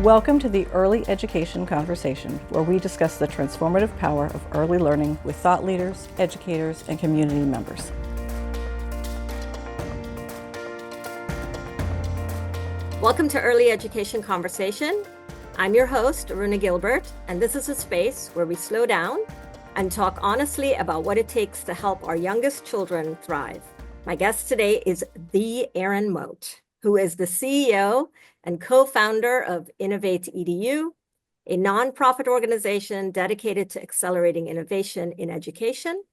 Welcome to the Early Education Conversation, where we discuss the transformative power of early learning with thought leaders, educators, and community members. Welcome to Early Education Conversation. I'm your host, Aruna Gilbert, and this is a space where we slow down and talk honestly about what it takes to help our youngest children thrive. My guest today is the Erin Mote, who is the CEO and co-founder of InnovateEDU, a nonprofit organization dedicated to accelerating innovation in education,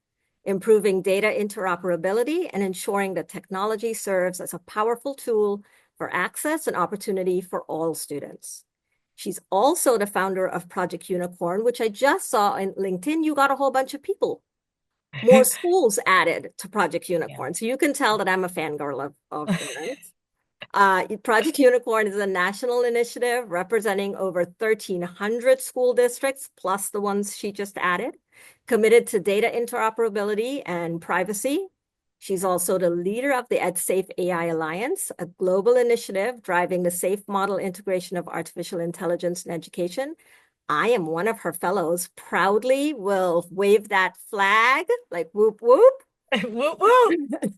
improving data interoperability, and ensuring that technology serves as a powerful tool for access and opportunity for all students. She's also the founder of Project Unicorn, which I just saw on LinkedIn. You got a whole bunch of people, more schools added to Project Unicorn. Yeah. So you can tell that I'm a fangirl of parents. Project Unicorn is a national initiative representing over 1,300 school districts, plus the ones she just added, committed to data interoperability and privacy. She's also the leader of the EdSafe AI Alliance, a global initiative driving the safe model integration of artificial intelligence in education. I am one of her fellows. Proudly will wave that flag, like whoop, whoop. Whoop, whoop.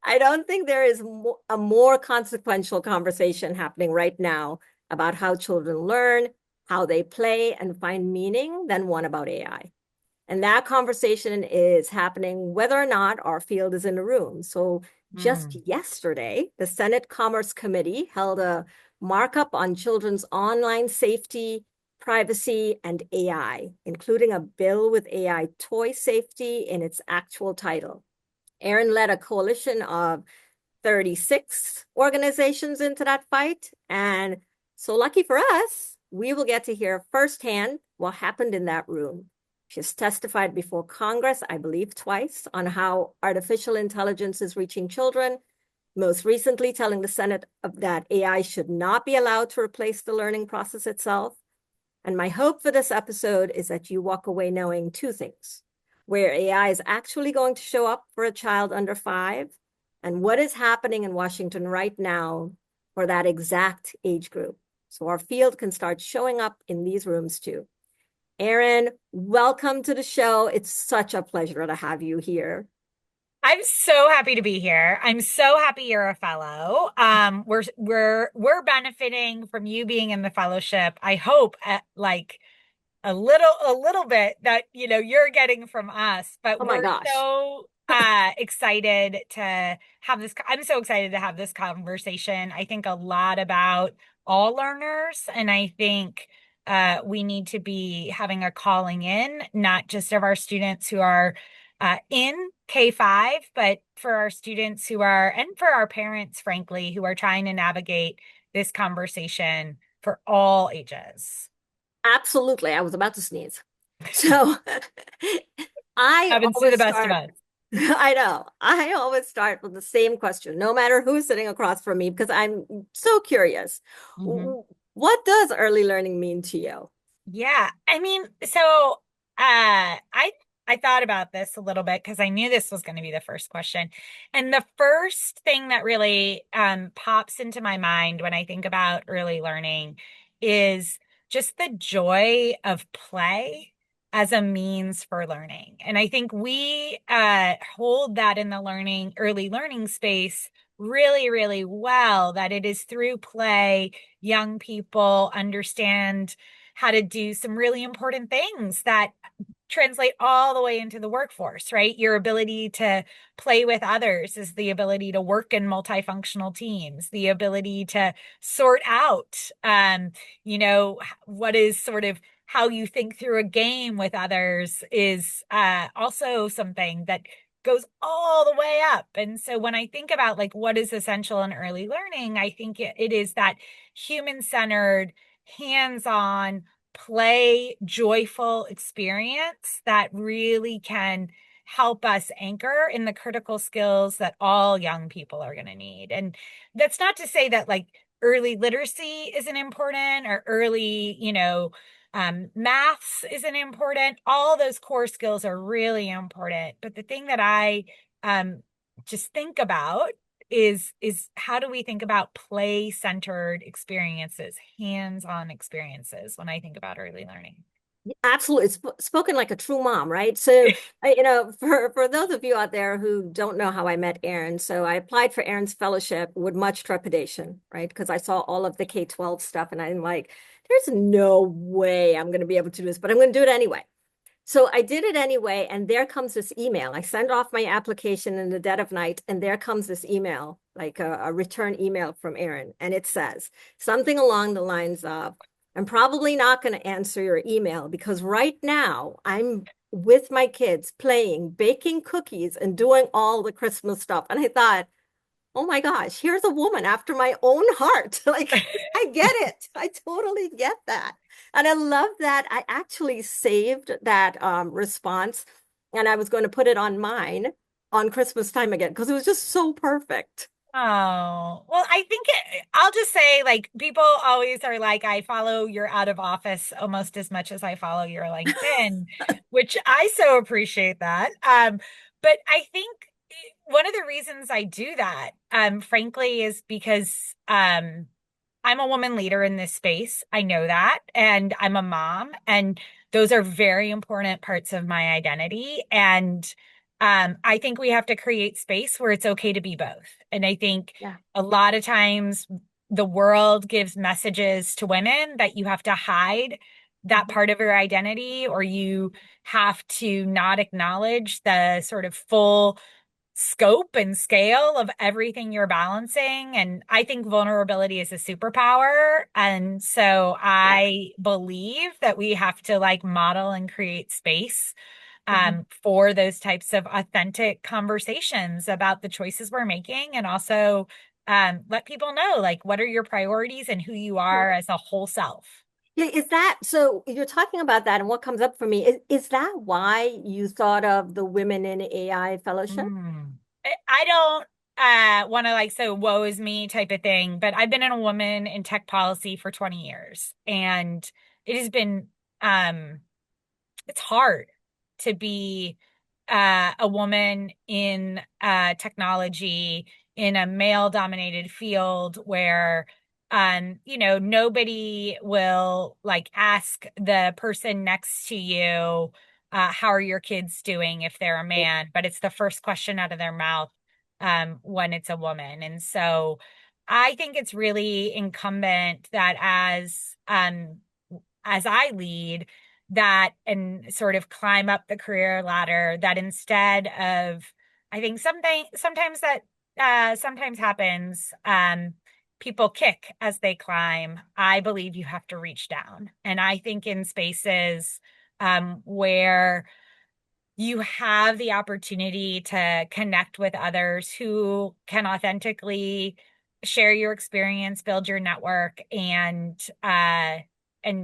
I don't think there is a more consequential conversation happening right now about how children learn, how they play, and find meaning than one about AI. And that conversation is happening whether or not our field is in the room. So just yesterday, the Senate Commerce Committee held a markup on children's online safety, privacy, and AI, including a bill with AI toy safety in its actual title. Erin led a coalition of 36 organizations into that fight. And so lucky for us, we will get to hear firsthand what happened in that room. She's testified before Congress, I believe twice, on how artificial intelligence is reaching children, most recently telling the Senate that AI should not be allowed to replace the learning process itself. And my hope for this episode is that you walk away knowing two things: where AI is actually going to show up for a child under 5, and what is happening in Washington right now for that exact age group. So our field can start showing up in these rooms too. Erin, welcome to the show. It's such a pleasure to have you here. I'm so happy to be here. I'm so happy you're a fellow. We're benefiting from you being in the fellowship. I hope like a little bit that you're getting from us, but oh my we're gosh. so excited to have this. I'm so excited to have this conversation. I think a lot about all learners, and I think we need to be having a calling in, not just of our students who are in K-5, but for our students who are, and for our parents, frankly, who are trying to navigate this conversation for all ages. Absolutely. I was about to sneeze. So I happens to the best of us. I know. I always start with the same question, no matter who's sitting across from me, because I'm so curious. What does early learning mean to you? Yeah, I mean, so I thought about this a little bit because I knew this was going to be the first question. And the first thing that really pops into my mind when I think about early learning is just the joy of play as a means for learning. And I think we hold that in the early learning space really, really well, that it is through play young people understand how to do some really important things that translate all the way into the workforce, right? Your ability to play with others is the ability to work in multifunctional teams, the ability to sort out, what is sort of how you think through a game with others is also something that goes all the way up. And so when I think about like what is essential in early learning, I think it is that human-centered, hands-on, play, joyful experience that really can help us anchor in the critical skills that all young people are going to need. And that's not to say that like early literacy isn't important or early, maths isn't important. All those core skills are really important. But the thing that I just think about is how do we think about play-centered experiences, hands-on experiences when I think about early learning? Absolutely. Spoken like a true mom, right? So, for those of you out there who don't know how I met Erin, so I applied for Erin's fellowship with much trepidation, right? Because I saw all of the K-12 stuff and I'm like, there's no way I'm going to be able to do this, but I'm going to do it anyway. So I did it anyway, and there comes this email. I send off my application in the dead of night, and there comes this email, like a return email from Erin, and it says something along the lines of, I'm probably not going to answer your email because right now I'm with my kids playing, baking cookies, and doing all the Christmas stuff. And I thought, oh my gosh, here's a woman after my own heart. Like, I get it. I totally get that. And I love that I actually saved that response and I was going to put it on mine on Christmas time again because it was just so perfect. Oh, well, I think I'll just say, like, people always are like, I follow your out of office almost as much as I follow your LinkedIn, which I so appreciate that. But I think one of the reasons I do that, frankly, is because I'm a woman leader in this space. I know that. And I'm a mom. And those are very important parts of my identity. And I think we have to create space where it's okay to be both. And I think Yeah. a lot of times the world gives messages to women that you have to hide that part of your identity, or you have to not acknowledge the sort of full scope and scale of everything you're balancing. And I think vulnerability is a superpower. And so Yeah. I believe that we have to like model and create space Mhm. for those types of authentic conversations about the choices we're making, and also let people know like what are your priorities and who you are as a whole self. Yeah, is that so? You're talking about that, and what comes up for me is that why you thought of the Women in AI Fellowship? Mm. I don't want to like so woe is me type of thing, but I've been in a woman in tech policy for 20 years, and it has been it's hard to be a woman in technology in a male dominated field where nobody will like ask the person next to you how are your kids doing if they're a man, but it's the first question out of their mouth when it's a woman. And so I think it's really incumbent that as I lead that and sort of climb up the career ladder, that instead of, I think sometimes that sometimes happens, people kick as they climb. I believe you have to reach down. And I think in spaces where you have the opportunity to connect with others who can authentically share your experience, build your network, and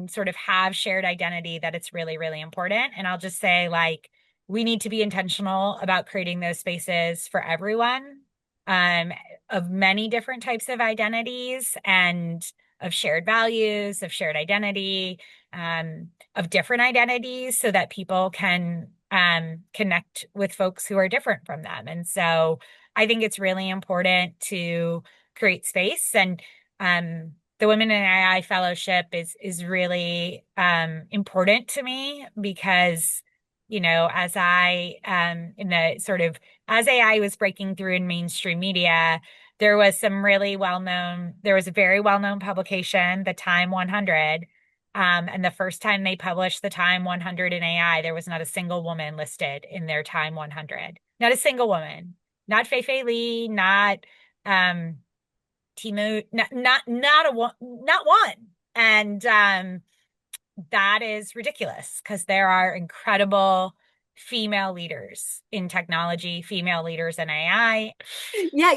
sort of have shared identity, that it's really, really important. And I'll just say, like, we need to be intentional about creating those spaces for everyone, um, of many different types of identities and of shared values, of shared identity, of different identities, so that people can connect with folks who are different from them. And so I think it's really important to create space. And the Women in AI Fellowship is really important to me because, as I in the sort of as AI was breaking through in mainstream media, there was a very well-known publication, the Time 100. And the first time they published the Time 100 in AI, there was not a single woman listed in their Time 100. Not a single woman. Not Fei Fei Li, not Timu, not one. And that is ridiculous because there are incredible female leaders in technology, female leaders in AI. Yeah,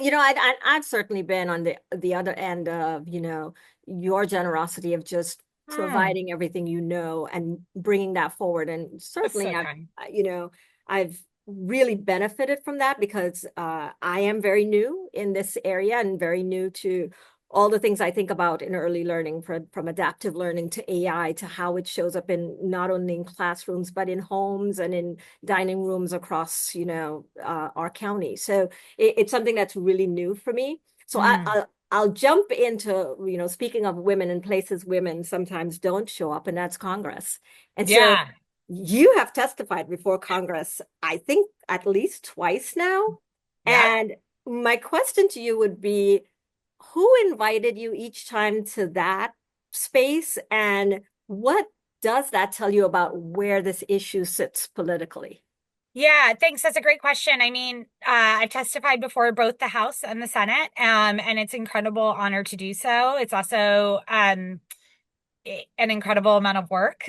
I've certainly been on the other end of, your generosity of just Hmm, providing everything and bringing that forward. And that's certainly so kind. I've really benefited from that because I am very new in this area and very new to all the things I think about in early learning, from adaptive learning to AI, to how it shows up in not only in classrooms, but in homes and in dining rooms across, our county. So it's something that's really new for me. So I'll jump into, speaking of women and places women sometimes don't show up, and that's Congress. And so Yeah. you have testified before Congress, I think at least twice now. Yep. And my question to you would be, who invited you each time to that space, and what does that tell you about where this issue sits politically? Yeah, thanks. That's a great question. I mean, I've testified before both the House and the Senate, and it's an incredible honor to do so. It's also an incredible amount of work,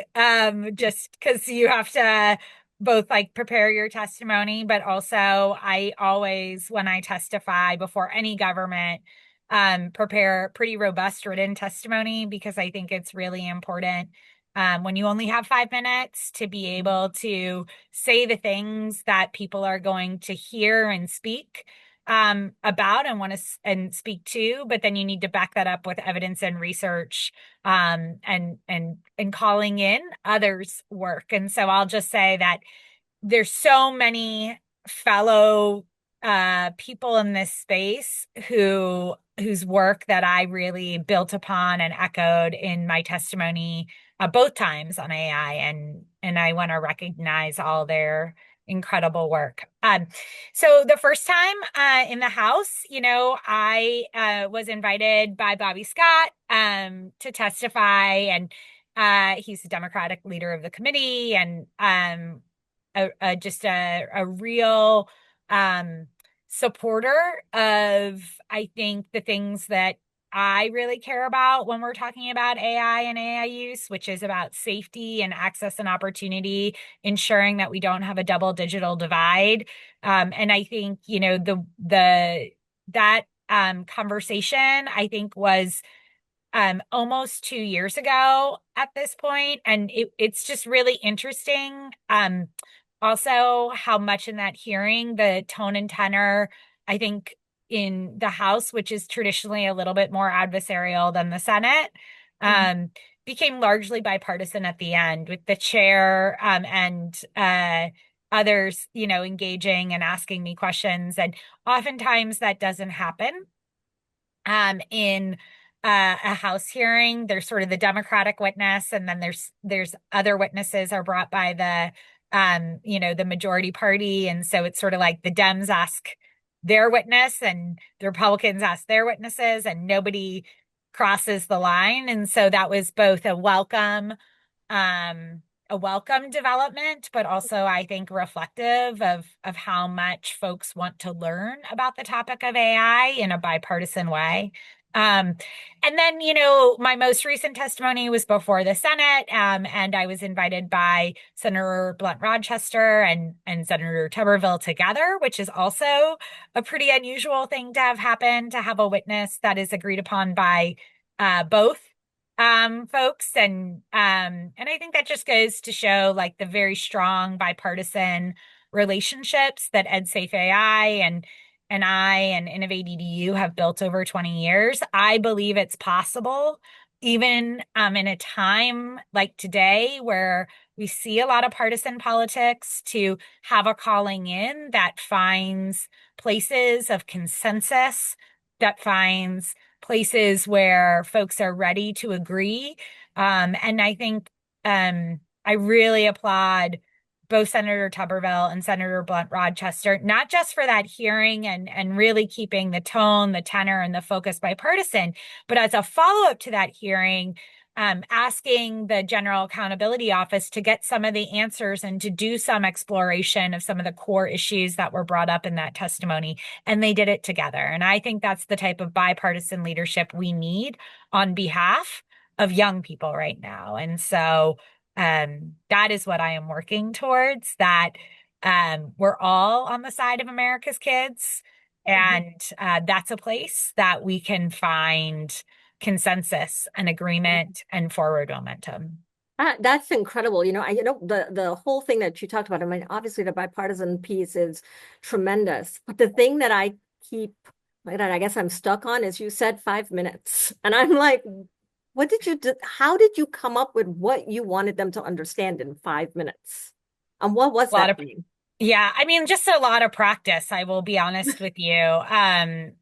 just because you have to both like prepare your testimony, but also I always, when I testify before any government, prepare pretty robust written testimony because I think it's really important. When you only have 5 minutes to be able to say the things that people are going to hear and speak about and want to and speak to, but then you need to back that up with evidence and research, and calling in others' work. And so I'll just say that there's so many fellow people in this space whose work that I really built upon and echoed in my testimony both times on AI, and I want to recognize all their incredible work. So the first time in the House, I was invited by Bobby Scott to testify, and he's the Democratic leader of the committee, and just a real supporter of, I think, the things that I really care about when we're talking about AI and AI use, which is about safety and access and opportunity, ensuring that we don't have a double digital divide. And I think, that conversation, I think, was almost 2 years ago at this point. And it's just really interesting. Also, how much in that hearing, the tone and tenor, I think, in the House, which is traditionally a little bit more adversarial than the Senate, became largely bipartisan at the end, with the chair and others, engaging and asking me questions. And oftentimes that doesn't happen in a House hearing. There's sort of the Democratic witness, and then there's other witnesses are brought by the majority party. And so it's sort of like the Dems ask their witness and the Republicans ask their witnesses, and nobody crosses the line. And so that was both a welcome development, but also, I think, reflective of how much folks want to learn about the topic of AI in a bipartisan way. And then, my most recent testimony was before the Senate, and I was invited by Senator Blunt Rochester and Senator Tuberville together, which is also a pretty unusual thing to have happen, to have a witness that is agreed upon by both folks. And I think that just goes to show like the very strong bipartisan relationships that EdSafe AI and I and InnovateEDU have built over 20 years. I believe it's possible, even in a time like today where we see a lot of partisan politics, to have a calling in that finds places of consensus, that finds places where folks are ready to agree. And I think I really applaud both Senator Tuberville and Senator Blunt Rochester, not just for that hearing and really keeping the tone, the tenor, and the focus bipartisan, but as a follow-up to that hearing, asking the General Accountability Office to get some of the answers and to do some exploration of some of the core issues that were brought up in that testimony. And they did it together. And I think that's the type of bipartisan leadership we need on behalf of young people right now. And so that is what I am working towards, that we're all on the side of America's kids. And that's a place that we can find consensus and agreement and forward momentum. That's incredible. The whole thing that you talked about, I mean, obviously the bipartisan piece is tremendous, but the thing that I keep Right, and I guess I'm stuck on is you said 5 minutes. And I'm like, what did you do? How did you come up with what you wanted them to understand in 5 minutes? And what was A lot of that thing? Yeah, I mean, just a lot of practice, I will be honest with you. And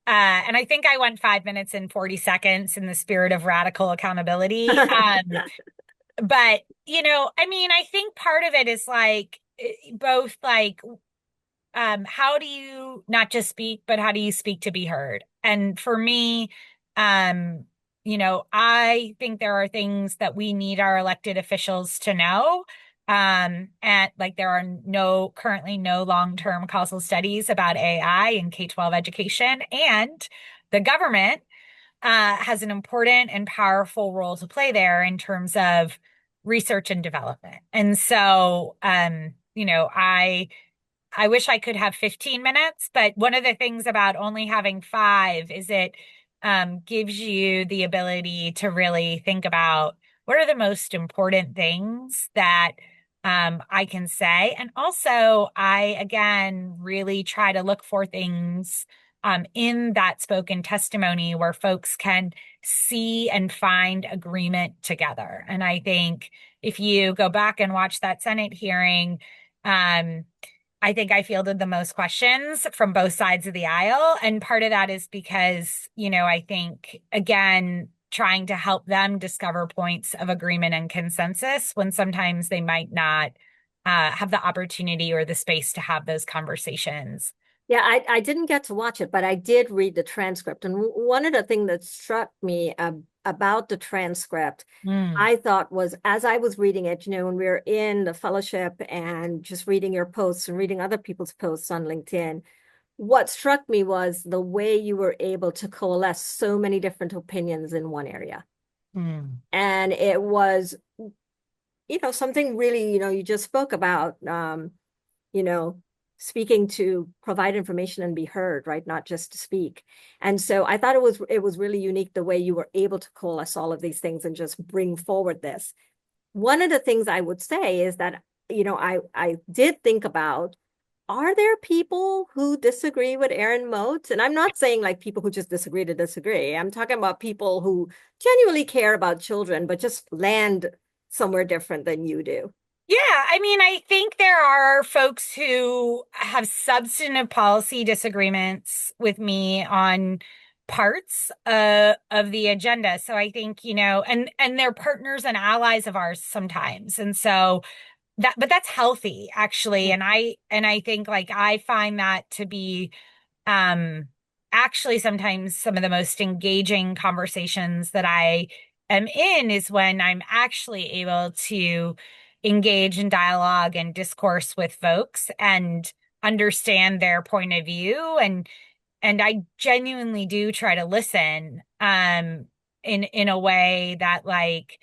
I think I went 5 minutes and 40 seconds in the spirit of radical accountability. But I mean, I think part of it is like both like how do you not just speak, but how do you speak to be heard? And for me, um, I think there are things that we need our elected officials to know. And like there are currently no long-term causal studies about AI in K-12 education, and the government has an important and powerful role to play there in terms of research and development. And so, I wish I could have 15 minutes, but one of the things about only having five is it gives you the ability to really think about what are the most important things that I can say. And also, I, again, really try to look for things in that spoken testimony where folks can see and find agreement together. And I think if you go back and watch that Senate hearing, um, I think I fielded the most questions from both sides of the aisle. And part of that is because, I think, again, trying to help them discover points of agreement and consensus when sometimes they might not have the opportunity or the space to have those conversations. Yeah, I didn't get to watch it, but I did read the transcript. And one of the things that struck me about the transcript, Mm, I thought was as I was reading it, when we were in the fellowship and just reading your posts and reading other people's posts on LinkedIn, what struck me was the way you were able to coalesce so many different opinions in one area. mm, And it was, something really, you just spoke about, you know, speaking to provide information and be heard, right? Not just to speak. And so I thought it was really unique the way you were able to coalesce all of these things and just bring forward this. One of the things I would say is that, I did think about, are there people who disagree with Erin Mote? And I'm not saying like people who just disagree to disagree. I'm talking about people who genuinely care about children, but just land somewhere different than you do. Yeah, I mean, I think there are folks who have substantive policy disagreements with me on parts of the agenda. So I think, and they're partners and allies of ours sometimes. And so but that's healthy actually. And I think like I find that to be um actually sometimes some of the most engaging conversations that I am in is when I'm actually able to engage in dialogue and discourse with folks and understand their point of view, and I genuinely do try to listen in a way that like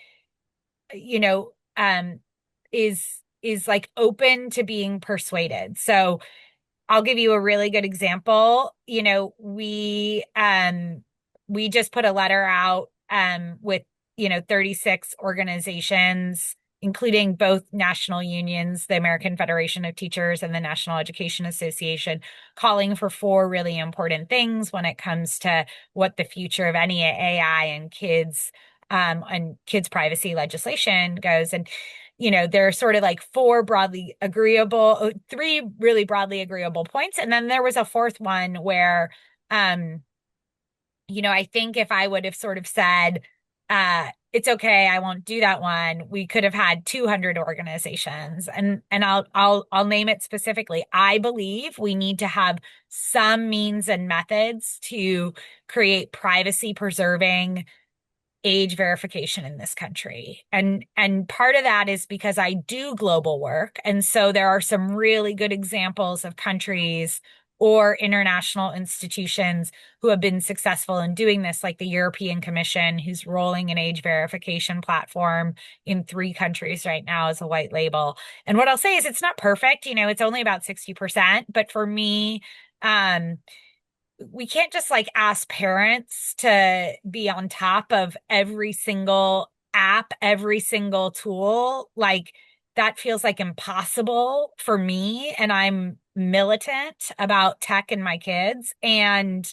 you know um is like open to being persuaded. So I'll give you a really good example. We just put a letter out with 36 organizations, including both national unions, the American Federation of Teachers and the National Education Association, calling for four really important things when it comes to what the future of any AI and kids privacy legislation goes. And there are sort of like three really broadly agreeable points. And then there was a fourth one where, I think if I would have sort of said, it's okay, I won't do that one, we could have had 200 organizations. And I'll name it specifically. I believe we need to have some means and methods to create privacy preserving age verification in this country. And part of that is because I do global work. And so there are some really good examples of countries or international institutions who have been successful in doing this, like the European Commission, who's rolling an age verification platform in 3 countries right now as a white label. And what I'll say is it's not perfect, it's only about 60%, but for me, we can't just like ask parents to be on top of every single app, every single tool. Like that feels like impossible for me. And I'm militant about tech and my kids. And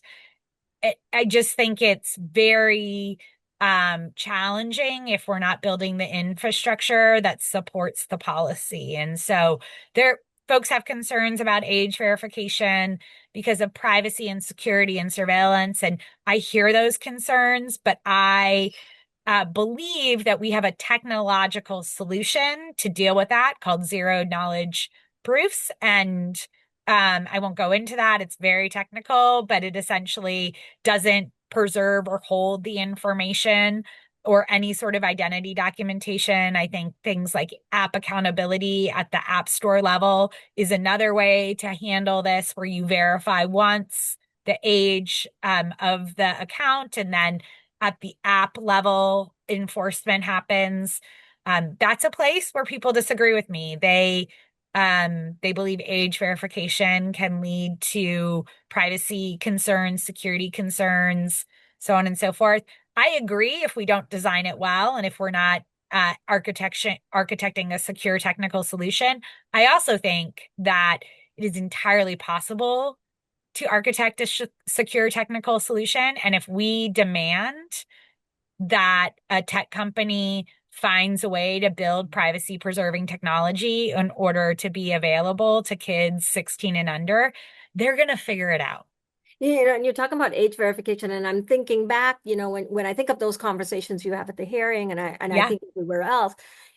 I just think it's very challenging if we're not building the infrastructure that supports the policy. And so there, folks have concerns about age verification because of privacy and security and surveillance. And I hear those concerns, but I believe that we have a technological solution to deal with that called zero knowledge proofs. And I won't go into that. It's very technical, but it essentially doesn't preserve or hold the information or any sort of identity documentation. I think things like app accountability at the App Store level is another way to handle this, where you verify once the age of the account, and then at the app level, enforcement happens. That's a place where people disagree with me. They believe age verification can lead to privacy concerns, security concerns, so on and so forth. I agree if we don't design it well and if we're not architecting a secure technical solution. I also think that it is entirely possible to architect a secure technical solution. And if we demand that a tech company finds a way to build privacy preserving technology in order to be available to kids 16 and under, they're going to figure it out. And you're talking about age verification, and I'm thinking back, when I think of those conversations you have at the hearing, and I Yeah. think everywhere else,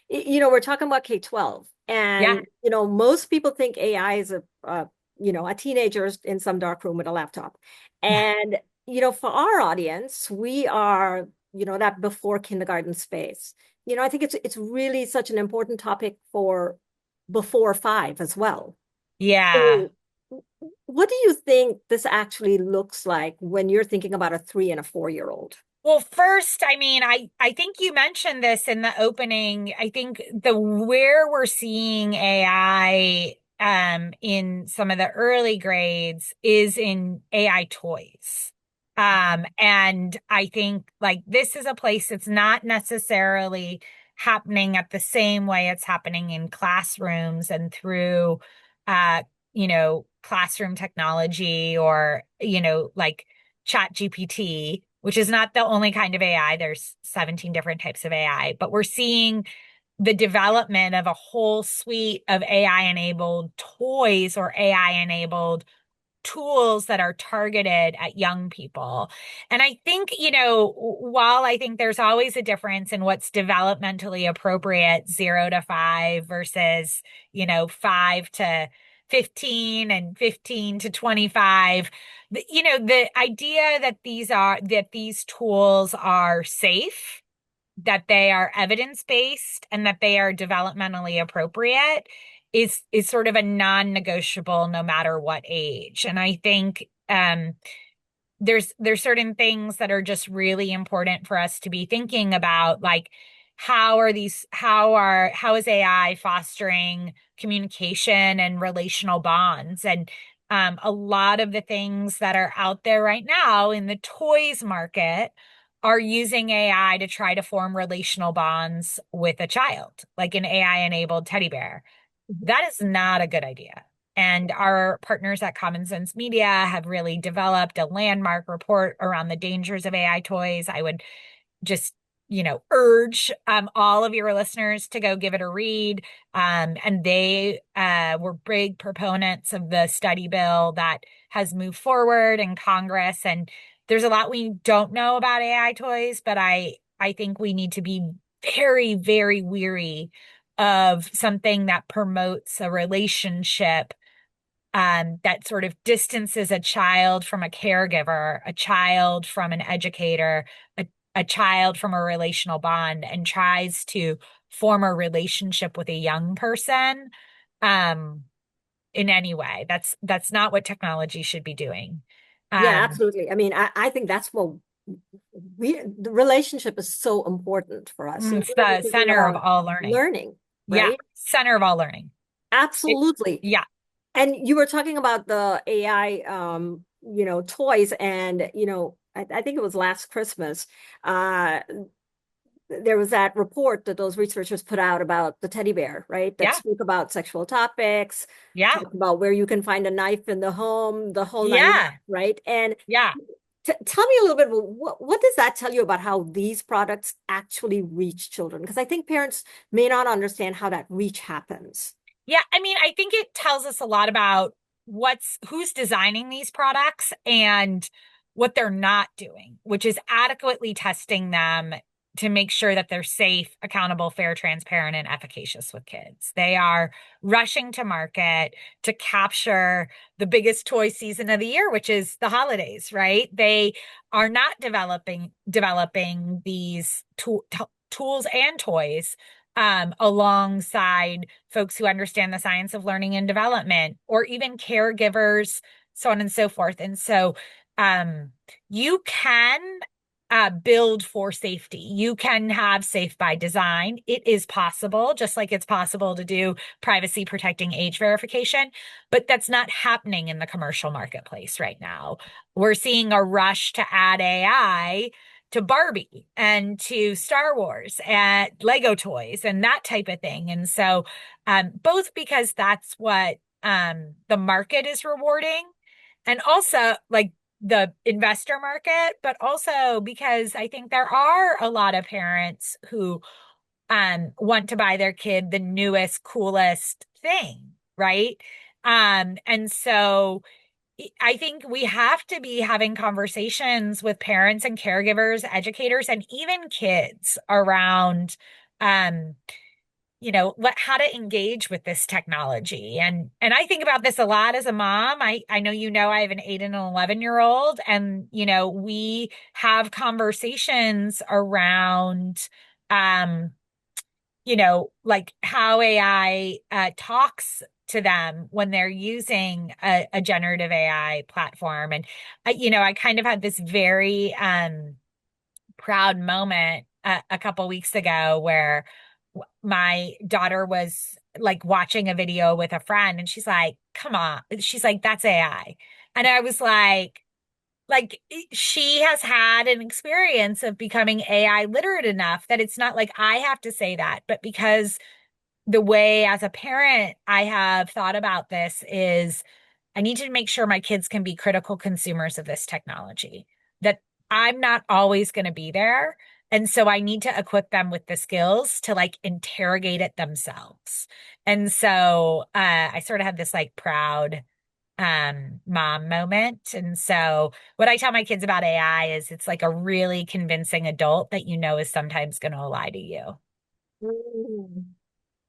we're talking about K-12, Yeah. and most people think AI is a teenager in some dark room with a laptop, Yeah. and for our audience, we are that before kindergarten space. I think it's really such an important topic for before 5 as well. Yeah. So what do you think this actually looks like when you're thinking about a 3 and a 4-year-old? Well, first, I mean, I think you mentioned this in the opening. I think the where we're seeing AI in some of the early grades is in AI toys. And I think like this is a place that's not necessarily happening at the same way it's happening in classrooms and through uh, classroom technology or, like Chat GPT, which is not the only kind of AI. There's 17 different types of AI, but we're seeing the development of a whole suite of AI enabled toys or AI enabled tools that are targeted at young people. And I think, while I think there's always a difference in what's developmentally appropriate, 0 to 5 versus, 5 to 15 and 15 to 25, the idea that these tools are safe, that they are evidence-based, and that they are developmentally appropriate is sort of a non-negotiable no matter what age. And I think there's certain things that are just really important for us to be thinking about, like how is AI fostering communication and relational bonds? And a lot of the things that are out there right now in the toys market are using AI to try to form relational bonds with a child, like an AI enabled teddy bear. That is not a good idea. And our partners at Common Sense Media have really developed a landmark report around the dangers of AI toys. I would just, urge all of your listeners to go give it a read. And they were big proponents of the study bill that has moved forward in Congress. And there's a lot we don't know about AI toys, but I think we need to be very, very weary of something that promotes a relationship that sort of distances a child from a caregiver, a child from an educator, a child from a relational bond, and tries to form a relationship with a young person in any way. That's not what technology should be doing. Yeah, Um, absolutely. I mean, I think that's what the relationship is so important for us. And it's we're the thinking center of about all learning. learning, Yeah, right? center of all learning. Absolutely. Yeah, And you were talking about the AI, toys, and I think it was last Christmas. there was that report that those researchers put out about the teddy bear, right? That Yeah. spoke about sexual topics, Yeah. talked about where you can find a knife in the home, the whole nine, Yeah. right? And Yeah. tell me a little bit, what does that tell you about how these products actually reach children? Because I think parents may not understand how that reach happens. Yeah, I mean, I think it tells us a lot about who's designing these products and what they're not doing, which is adequately testing them to make sure that they're safe, accountable, fair, transparent, and efficacious with kids. They are rushing to market to capture the biggest toy season of the year, which is the holidays, right? They are not developing these tools and toys alongside folks who understand the science of learning and development, or even caregivers, so on and so forth. And so you can build for safety. You can have safe by design. It is possible, just like it's possible to do privacy protecting age verification, but that's not happening in the commercial marketplace right now. We're seeing a rush to add AI to Barbie and to Star Wars and Lego toys and that type of thing. And so, both because that's what the market is rewarding, and also like the investor market, but also because I think there are a lot of parents who want to buy their kid the newest, coolest thing, right? And so I think we have to be having conversations with parents and caregivers, educators, and even kids around, um, how to engage with this technology. And I think about this a lot as a mom. I know I have an 8 and an 11-year-old, and we have conversations around, um, like how AI talks to them when they're using a generative AI platform. And I kind of had this very proud moment a couple weeks ago where my daughter was like watching a video with a friend, and she's like, "Come on," she's like, "That's AI," and I was like she has had an experience of becoming AI literate enough that it's not like I have to say that, but because the way as a parent I have thought about this is I need to make sure my kids can be critical consumers of this technology, that I'm not always going to be there. And so I need to equip them with the skills to like interrogate it themselves. And so I sort of had this like proud mom moment. And so what I tell my kids about AI is it's like a really convincing adult that is sometimes going to lie to you. Mm.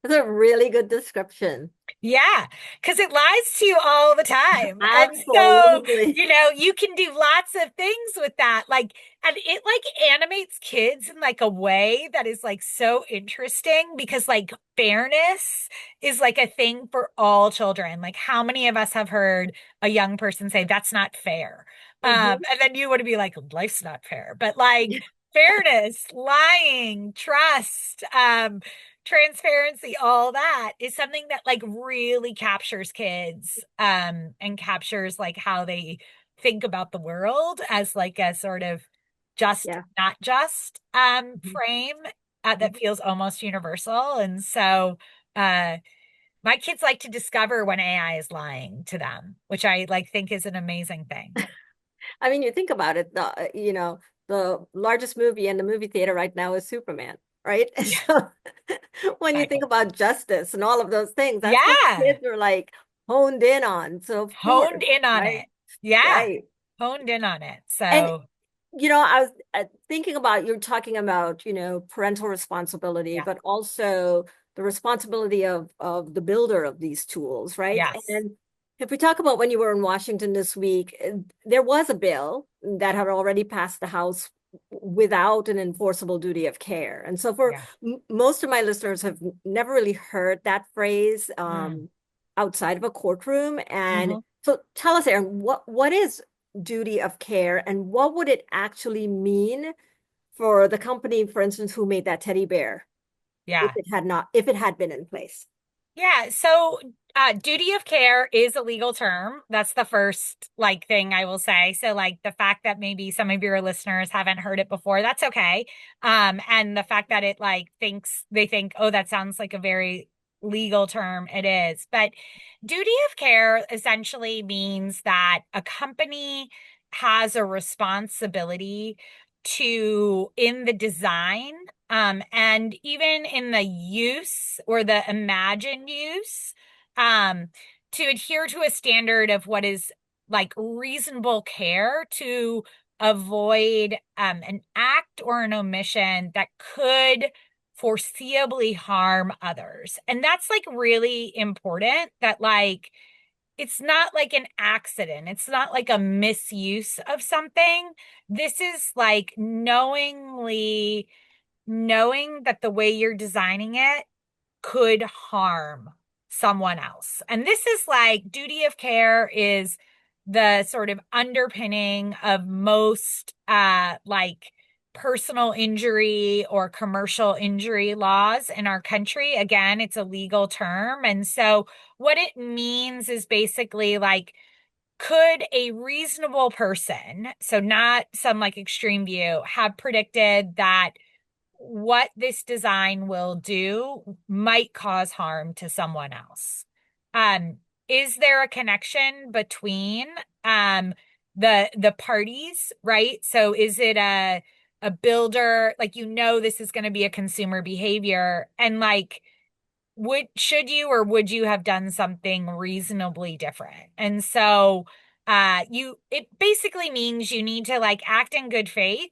That's a really good description. Yeah, because it lies to you all the time. And so, Absolutely. you can do lots of things with that. Like, and it like animates kids in like a way that is like so interesting because like fairness is like a thing for all children. Like, how many of us have heard a young person say, "That's not fair"? Mhm. And then you want to be like, "Life's not fair." But like fairness, lying, trust, transparency, all that is something that like really captures kids and captures like how they think about the world as like a sort of just Yeah. not just Mhm. frame that feels almost universal. And so uh my kids like to discover when AI is lying to them, which I like think is an amazing thing. I mean, you think about it, the largest movie in the movie theater right now is Superman, right? Yeah, So when you think exactly. about justice and all of those things, that's what Yeah, kids are like honed in on. So of course, honed in on right? it. Yeah, Right. honed in on it. And So I was thinking about you're talking about, parental responsibility, yeah. but also the responsibility of the builder of these tools, right? Yes. And if we talk about when you were in Washington this week, there was a bill that had already passed the House without an enforceable duty of care. And so for Yeah. most of my listeners have never really heard that phrase Mm. outside of a courtroom. And Hmm. so tell us, Erin, what is duty of care and what would it actually mean for the company, for instance, who made that teddy bear Yeah. if it had been in place? Yeah, so duty of care is a legal term. That's the first like thing I will say. So like the fact that maybe some of your listeners haven't heard it before, that's okay. And the fact that it like they think, oh, that sounds like a very legal term, it is. But duty of care essentially means that a company has a responsibility to, in the design, and even in the use or the imagined use, um, to adhere to a standard of what is like reasonable care to avoid an act or an omission that could foreseeably harm others. And that's like really important that like it's not like an accident. It's not like a misuse of something. This is like knowing that the way you're designing it could harm someone else. And this is like duty of care is the sort of underpinning of most like personal injury or commercial injury laws in our country. Again, it's a legal term. And so what it means is basically like, could a reasonable person, so not some like extreme view, have predicted that what this design will do might cause harm to someone else? Um, is there a connection between the parties, right? So is it a builder, like this is going to be a consumer behavior, and like should you or would you have done something reasonably different? And so it basically means you need to like act in good faith.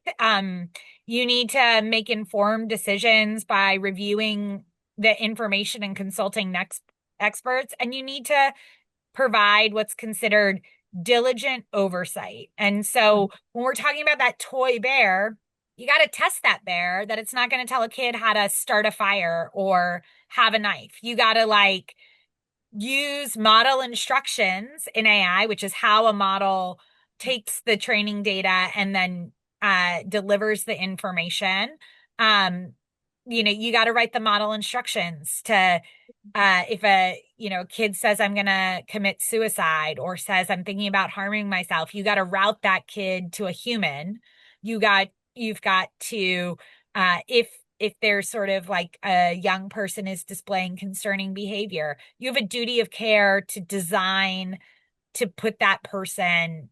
You need to make informed decisions by reviewing the information and consulting next experts, and you need to provide what's considered diligent oversight. And so when we're talking about that toy bear, you got to test that bear that it's not going to tell a kid how to start a fire or have a knife. You got to like use model instructions in AI, which is how a model takes the training data and then delivers the information. Um, you got to write the model instructions to if a kid says I'm gonna commit suicide or says I'm thinking about harming myself, you got to route that kid to a human. You've got to if there's sort of like a young person is displaying concerning behavior, you have a duty of care to design to put that person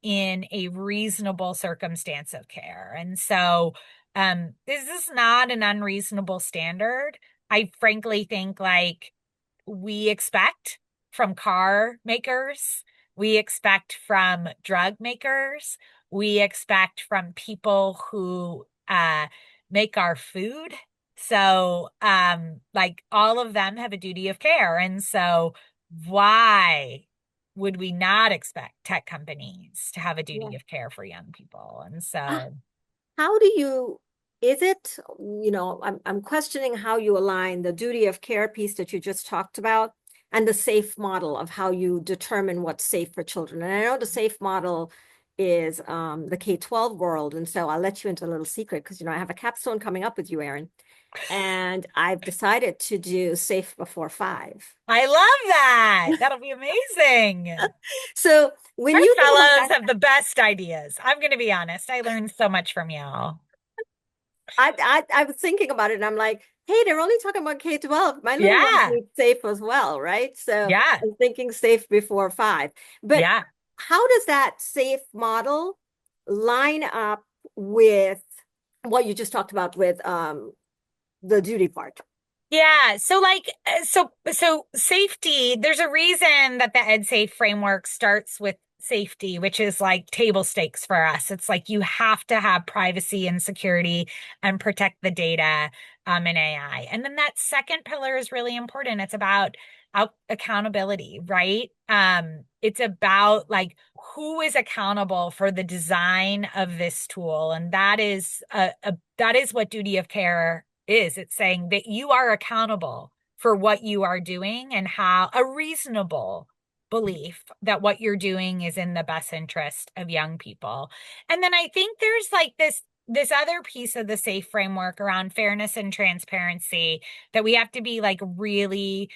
in a reasonable circumstance of care. And so this is not an unreasonable standard. I frankly think like we expect from car makers, we expect from drug makers, we expect from people who make our food. So like all of them have a duty of care. And so why would we not expect tech companies to have a Yeah. duty of care for young people? And Uh, so How do you, is it, I'm questioning how you align the duty of care piece that you just talked about and the SAFE model of how you determine what's safe for children. And I know the SAFE model is the K-12 world. And so I'll let you into a little secret because, I have a capstone coming up with you, Erin. And I've decided to do safe before 5. I love that. That'll be amazing. So when Our you think about fellows that, have the best ideas. I'm going to be honest. I learned so much from y'all. I was thinking about it and I'm like, hey, they're only talking about K-12. My little ones Yeah. need safe as well, right? So Yeah. I'm thinking safe before 5. But Yeah. how does that safe model line up with what you just talked about with the duty part? Yeah. So like so safety, there's a reason that the EdSafe framework starts with safety, which is like table stakes for us. It's like you have to have privacy and security and protect the data in AI. And then that second pillar is really important. It's about accountability, right? It's about like who is accountable for the design of this tool. And that is that is what duty of care is. It's saying that you are accountable for what you are doing and how a reasonable belief that what you're doing is in the best interest of young people. And then I think there's like this other piece of the safe framework around fairness and transparency that we have to be like really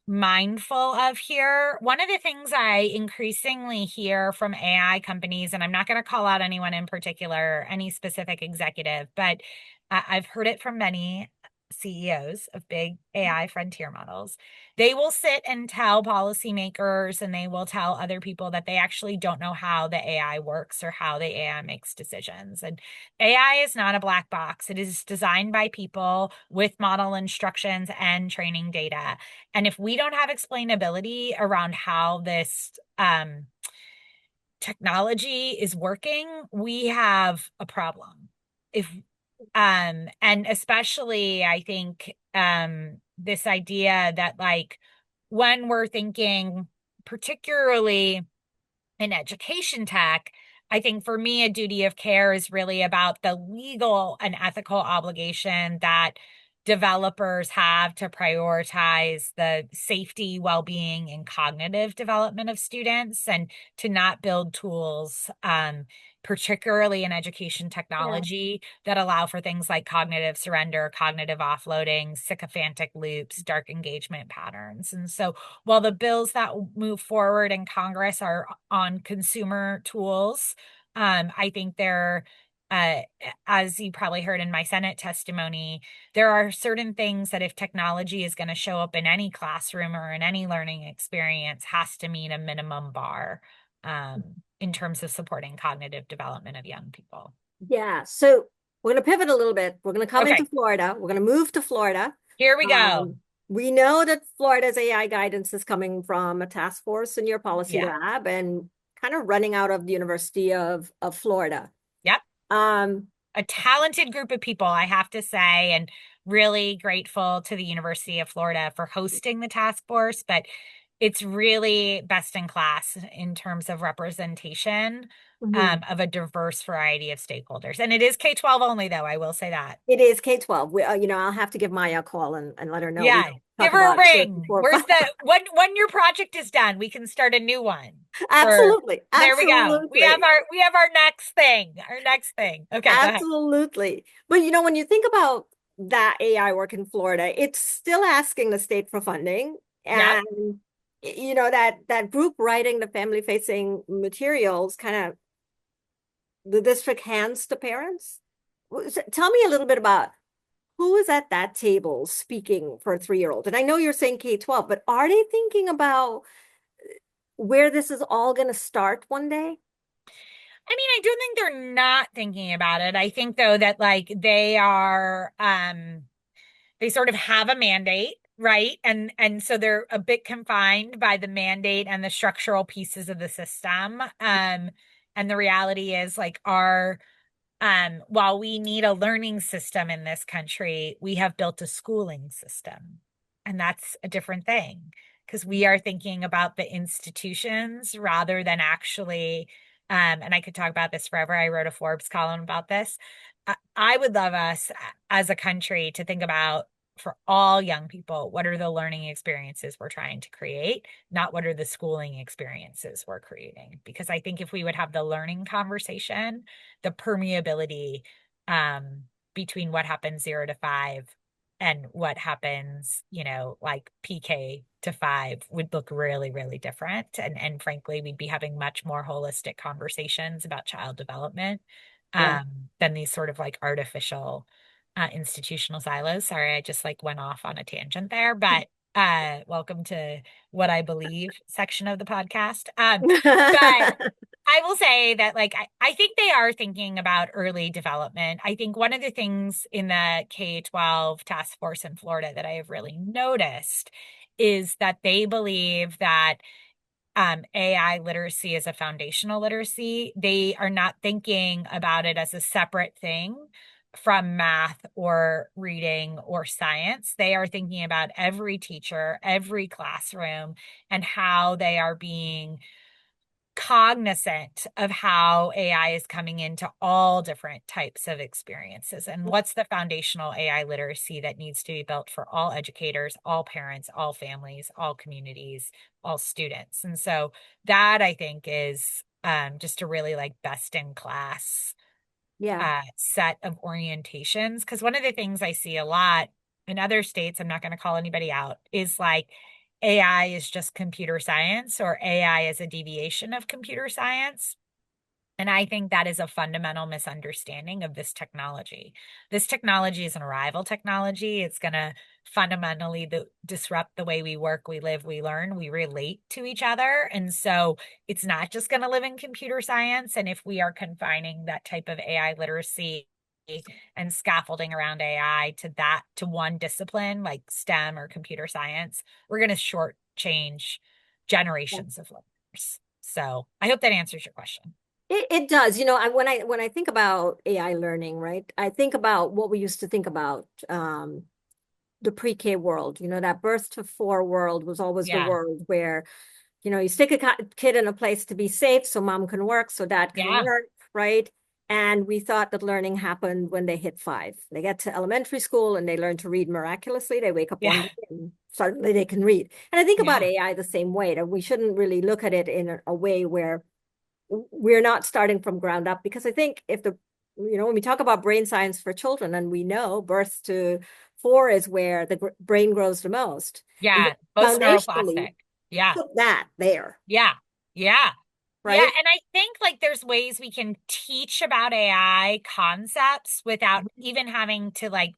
mindful of here. One of the things I increasingly hear from AI companies, and I'm not going to call out anyone in particular, any specific executive, but I've heard it from many CEOs of big AI frontier models. They will sit and tell policymakers and they will tell other people that they actually don't know how the AI works or how the AI makes decisions. And AI is not a black box. It is designed by people with model instructions and training data. And if we don't have explainability around how this technology is working, we have a problem. If and especially I think this idea that like when we're thinking particularly in education tech, I think for me, a duty of care is really about the legal and ethical obligation that developers have to prioritize the safety, well-being, and cognitive development of students and to not build tools, particularly in education Yeah. technology, that allow for things like cognitive surrender, cognitive offloading, sycophantic loops, dark engagement patterns. And so while the bills that move forward in Congress are on consumer tools, I think they're, as you probably heard in my Senate testimony, there are certain things that if technology is going to show up in any classroom or in any learning experience, has to meet a minimum bar in terms of supporting cognitive development of young people. Yeah. So we're going to pivot a little bit. We're going to come into Okay, Florida. We're going to move to Florida. here we go. We know that Florida's AI guidance is coming from a task force in your policy Yeah. lab and kind of running out of the University of Florida. Yep. Um, A talented group of people, I have to say, and really grateful to the University of Florida for hosting the task force, but it's really best in class in terms of representation mhm. of a diverse variety of stakeholders. And it is K-12 only, though, I will say that. It is K-12. I'll have to give Maya a call and let her know we Yeah, don't give talk her a about K ring. four, Where's five. the when your project is done, we can start a new one. For Absolutely. there we go. Absolutely. We have our next thing. Our next thing. Okay, go ahead. Absolutely. But when you think about that AI work in Florida, it's still asking the state for funding. Yep. And that group writing the family facing materials kind of the district hands to parents. Tell me a little bit about who is at that table speaking for a 3-year-old. And I know you're saying K-12, but are they thinking about where this is all going to start one day? I mean, I do think they're not thinking about it. I think though that like they are they sort of have a mandate, right? And so they're a bit confined by the mandate and the structural pieces of the system. And the reality is like our while we need a learning system in this country, we have built a schooling system. And that's a different thing because we are thinking about the institutions rather than actually, and I could talk about this forever. I wrote a Forbes column about this. I would love us as a country to think about for all young people, what are the learning experiences we're trying to create, not what are the schooling experiences we're creating. Because I think if we would have the learning conversation, the permeability between what happens 0 to 5 and what happens, like PK to 5 would look really, really different. And frankly, we'd be having much more holistic conversations about child development Yeah. than these sort of like artificial institutional silos. Sorry, I just like went off on a tangent there, but welcome to what I believe section of the podcast. But I will say that like I think they are thinking about early development. I think one of the things in the K-12 task force in Florida that I have really noticed is that they believe that AI literacy is a foundational literacy. They are not thinking about it as a separate thing from math or reading or science. They are thinking about every teacher, every classroom, and how they are being cognizant of how AI is coming into all different types of experiences and what's the foundational AI literacy that needs to be built for all educators, all parents, all families, all communities, all students. And so that I think is just a really like best in class Yeah. set of orientations. Because one of the things I see a lot in other states, I'm not going to call anybody out, is like AI is just computer science or AI is a deviation of computer science. And I think that is a fundamental misunderstanding of this technology. This technology is an arrival technology. It's going to fundamentally disrupt the way we work, we live, we learn, we relate to each other. And so it's not just going to live in computer science. And if we are confining that type of AI literacy and scaffolding around AI to one discipline like STEM or computer science, we're going to shortchange generations of learners. So I hope that answers your question. It does. When I think about AI learning, right, I think about what we used to think about the pre-K world. That birth to four world was always the Yeah. world where, you stick a kid in a place to be safe so mom can work, so dad can Yeah. work, right? And we thought that learning happened when they hit 5. They get to elementary school and they learn to read miraculously. They wake up one Yeah. day and suddenly they can read. And I think about Yeah. AI the same way, that we shouldn't really look at it in a way where we're not starting from ground up, because I think when we talk about brain science for children, and we know birth to 4 is where the brain grows the most, and Yeah. Most foundationally neuroplastic. Yeah. put that there, Yeah. Yeah. Yeah. right? And I think like there's ways we can teach about AI concepts without even having to like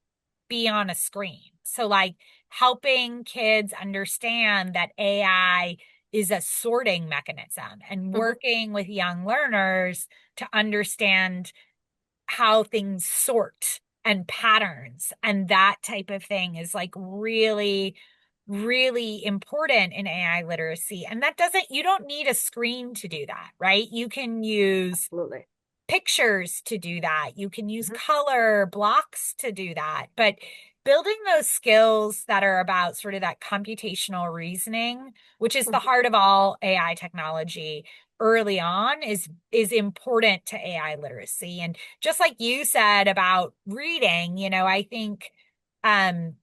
be on a screen. So like helping kids understand that AI is a sorting mechanism and Mhm. working with young learners to understand how things sort and patterns and that type of thing is like really, really important in AI literacy. And you don't need a screen to do that, right? You can use Absolutely. pictures to do that. You can use Mhm. color blocks to do that. But building those skills that are about sort of that computational reasoning, which is the Mhm. heart of all AI technology early on is important to AI literacy. And just like you said about reading, I think um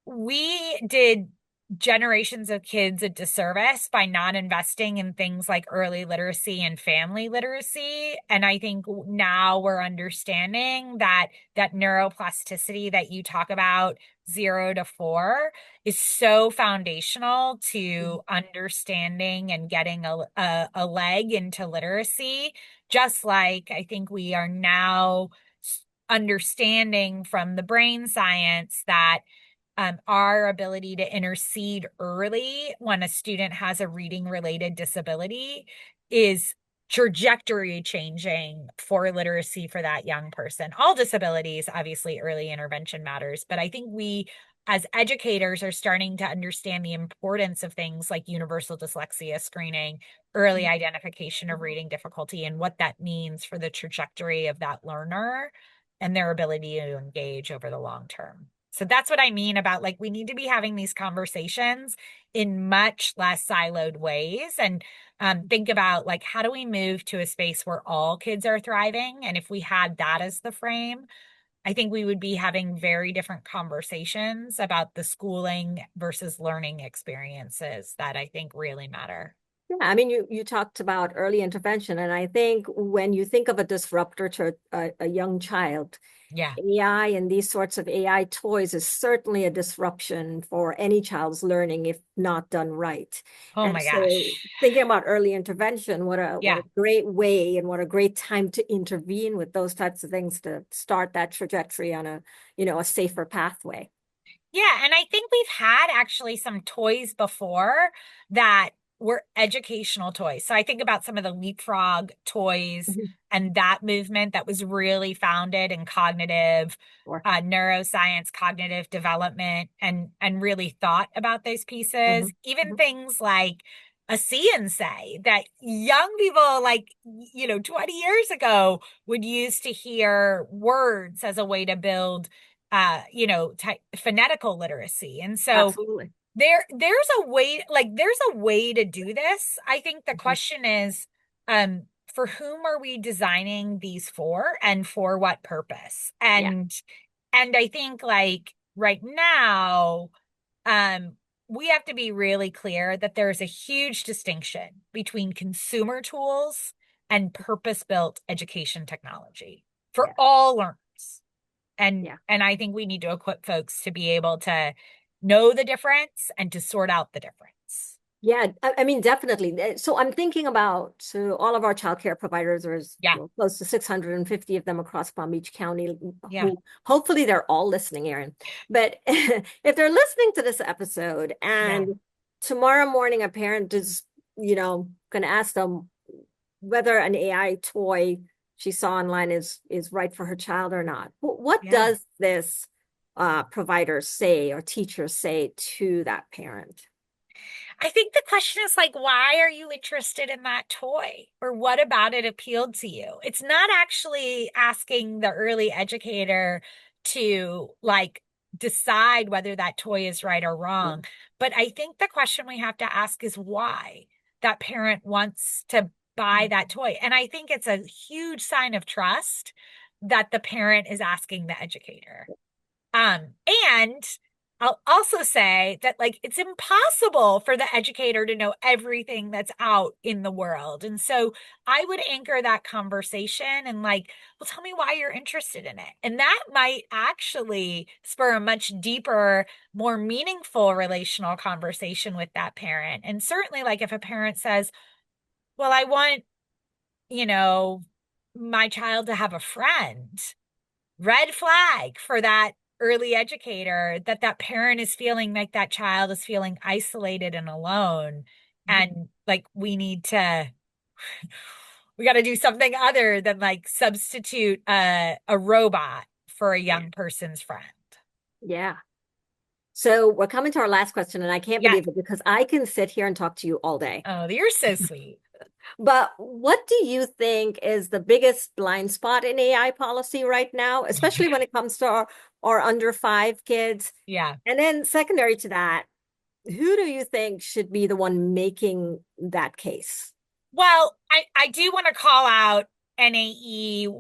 we did generations of kids a disservice by not investing in things like early literacy and family literacy. And I think now we're understanding that neuroplasticity that you talk about, 0 to 4, is so foundational to Mhm. understanding and getting a leg into literacy. Just like I think we are now understanding from the brain science that our ability to intercede early when a student has a reading related disability is trajectory changing for literacy for that young person. All disabilities, obviously, early intervention matters, but I think we as educators are starting to understand the importance of things like universal dyslexia screening, early identification of reading difficulty, and what that means for the trajectory of that learner and their ability to engage over the long term. So that's what I mean about like we need to be having these conversations in much less siloed ways and think about like how do we move to a space where all kids are thriving? And if we had that as the frame, I think we would be having very different conversations about the schooling versus learning experiences that I think really matter. Yeah, I mean, you talked about early intervention, and I think when you think of a disruptor to a young child, Yeah. AI and these sorts of AI toys is certainly a disruption for any child's learning if not done right. Oh And my so gosh. thinking about early intervention, what Yeah. a great way and what a great time to intervene with those types of things to start that trajectory on a safer pathway. Yeah, and I think we've had actually some toys before that were educational toys. So I think about some of the leapfrog toys Mhm. and that movement that was really founded in cognitive Or neuroscience, cognitive development, and really thought about those pieces. Mhm. Even Mhm. things like a see and say that young people like 20 years ago would use to hear words as a way to build phonetical literacy. And so Absolutely. there's a way to do this. I think the Mhm. question is, for whom are we designing these for and for what purpose? Yeah. And I think like right now, um, we have to be really clear that there's a huge distinction between consumer tools and purpose-built education technology for Yeah. all learners. And Yeah. I think we need to equip folks to be able to know the difference and to sort out the difference. Yeah, I mean, definitely. So I'm thinking about so all of our childcare providers, there's Yeah. close to 650 of them across Palm Beach County, Yeah. who hopefully they're all listening, Erin. But if they're listening to this episode Yeah. and tomorrow morning a parent is, going to ask them whether an AI toy she saw online is right for her child or not, what Yeah. does this provider say or teacher say to that parent? I think the question is like, why are you interested in that toy? Or what about it appealed to you? It's not actually asking the early educator to like decide whether that toy is right or wrong. But I think the question we have to ask is why that parent wants to buy that toy. And I think it's a huge sign of trust that the parent is asking the educator. And I'll also say that like it's impossible for the educator to know everything that's out in the world. And so I would anchor that conversation and like, well, tell me why you're interested in it. And that might actually spur a much deeper, more meaningful relational conversation with that parent. And certainly like if a parent says, well, I want, you know, my child to have a friend, red flag for that early educator, that that parent is feeling like that child is feeling isolated and alone, and like we got to do something other than like substitute a robot for a young person's friend. Yeah. So we're coming to our last question, and I can't Yeah. believe it because I can sit here and talk to you all day. Oh, you're so sweet. But what do you think is the biggest blind spot in AI policy right now, especially when it comes to our under five kids? Yeah. And then secondary to that, who do you think should be the one making that case? Well, I do want to call out NAEYC,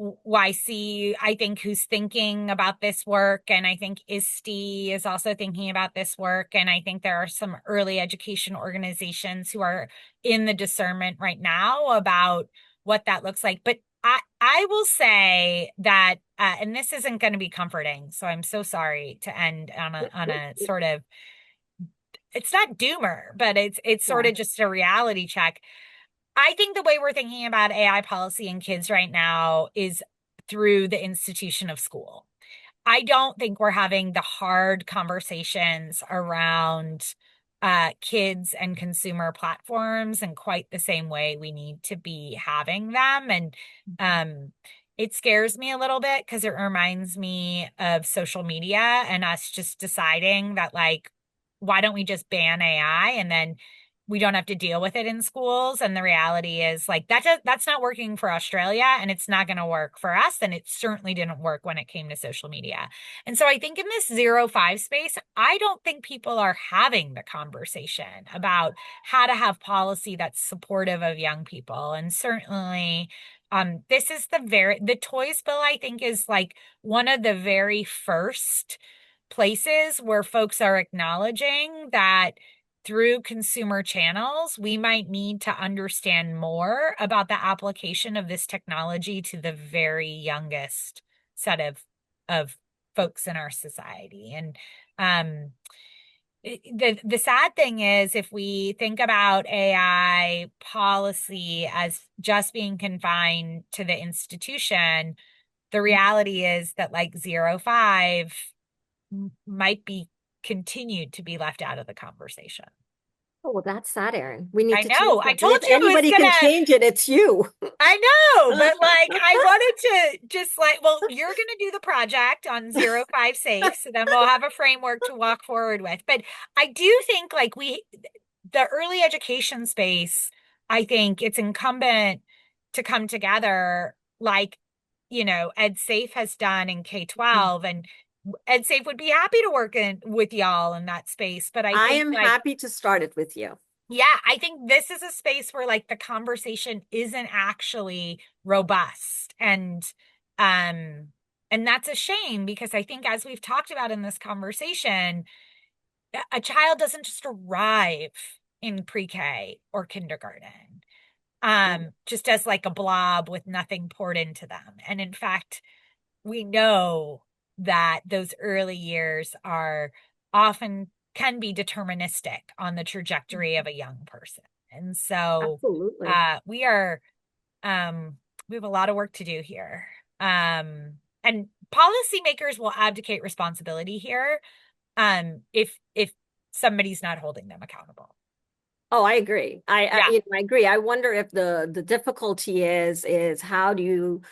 I think, who's thinking about this work. And I think ISTE is also thinking about this work. And I think there are some early education organizations who are in the discernment right now about what that looks like. But I will say that, and this isn't going to be comforting, so I'm so sorry to end on a sort of, it's not doomer, but it's sort Yeah. of just a reality check. I think the way we're thinking about AI policy in kids right now is through the institution of school. I don't think we're having the hard conversations around kids and consumer platforms in quite the same way we need to be having them. And it scares me a little bit because it reminds me of social media and us just deciding that, like, why don't we just ban AI and then we don't have to deal with it in schools? And the reality is like that's not working for Australia, and it's not going to work for us, and it certainly didn't work when it came to social media. And so I think in this 0-5 space, I don't think people are having the conversation about how to have policy that's supportive of young people. And certainly this is the toys bill, I think, is like one of the very first places where folks are acknowledging that through consumer channels, we might need to understand more about the application of this technology to the very youngest set of folks in our society. And the sad thing is, if we think about AI policy as just being confined to the institution, the reality is that like 0-5 might be continued to be left out of the conversation. Oh, well, that's sad, Erin. We need I to change know. I that. And told if you it was anybody can gonna, change it, it's you. I know, but like I wanted to just like, well, you're gonna do the project on 0-5 safe, so then we'll have a framework to walk forward with. But I do think like the early education space, I think it's incumbent to come together like, EdSafe has done in K-12, and EdSafe would be happy to work with y'all in that space. But I I think am like, happy to start it with you. yeah, I think this is a space where like the conversation isn't actually robust. And that's a shame, because I think, as we've talked about in this conversation, a child doesn't just arrive in pre-K or kindergarten just as like a blob with nothing poured into them. And in fact, we know that those early years are often can be deterministic on the trajectory of a young person. And so Absolutely. we are we have a lot of work to do here. And policymakers will abdicate responsibility here if somebody's not holding them accountable. Oh, I agree. I agree. I wonder if the difficulty is how do you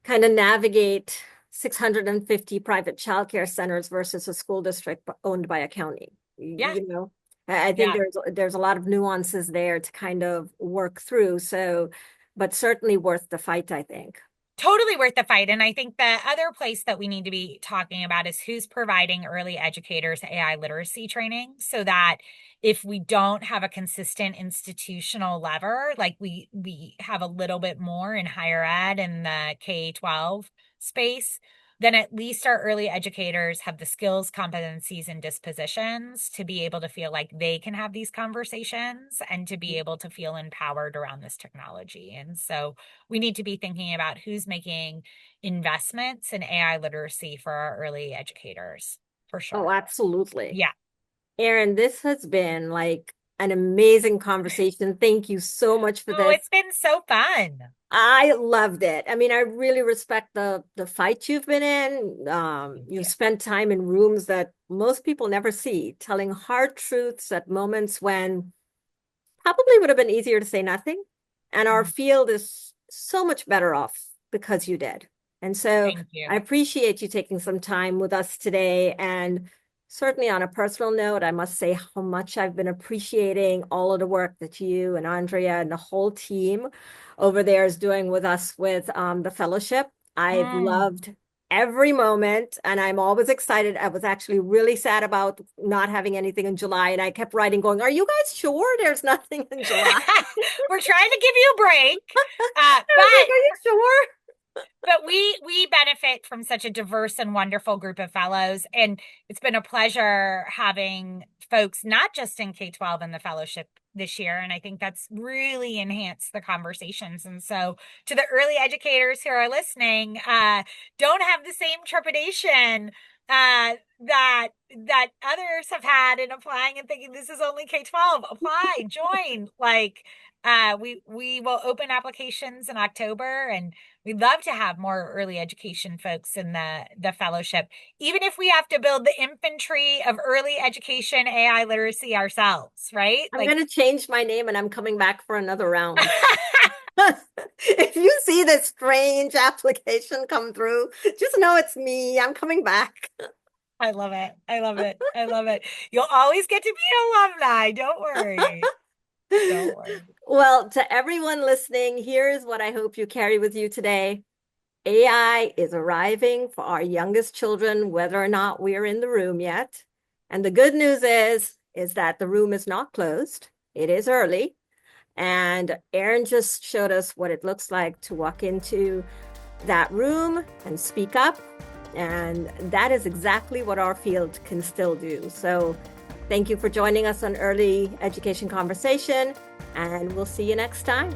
kind of navigate 650 private childcare centers versus a school district owned by a county. Yeah. You know, I think Yeah. there's a lot of nuances there to kind of work through. So, but certainly worth the fight, I think. Totally worth the fight. And I think the other place that we need to be talking about is who's providing early educators AI literacy training so that if we don't have a consistent institutional lever, like we have a little bit more in higher ed and the K-12 space, then at least our early educators have the skills, competencies, and dispositions to be able to feel like they can have these conversations and to be able to feel empowered around this technology. And so we need to be thinking about who's making investments in AI literacy for our early educators, for sure. Oh, absolutely. Yeah. Erin, this has been like an amazing conversation. Thank you so much for Oh, this. it's been so fun. I loved it. I mean, I really respect the fight you've been in. You've spent time in rooms that most people never see, telling hard truths at moments when probably would have been easier to say nothing. And our field is so much better off because you did. And so Thank you. I appreciate you taking some time with us today. And certainly on a personal note, I must say how much I've been appreciating all of the work that you and Andrea and the whole team over there is doing with us with the fellowship. I've loved every moment, and I'm always excited. I was actually really sad about not having anything in July, and I kept writing, going, "Are you guys sure there's nothing in July?" We're trying to give you a break, I was like, "Are you sure?" but we benefit from such a diverse and wonderful group of fellows, and it's been a pleasure having folks not just in K-12 in the fellowship this year, and I think that's really enhanced the conversations. And so to the early educators who are listening, don't have the same trepidation that others have had in applying and thinking this is only K-12. Apply, join. Like we will open applications in October, and we'd love to have more early education folks in the fellowship, even if we have to build the infantry of early education AI literacy ourselves, right? I'm going to change my name, and I'm coming back for another round. If you see this strange application come through, just know it's me. I'm coming back. I love it. I love it. I love it. You'll always get to be an alumni. Don't worry. Don't worry. Well, to everyone listening, here's what I hope you carry with you today. AI is arriving for our youngest children, whether or not we're in the room yet. And the good news is that the room is not closed. It is early. And Erin just showed us what it looks like to walk into that room and speak up. And that is exactly what our field can still do. So thank you for joining us on Early Education Conversation, and we'll see you next time.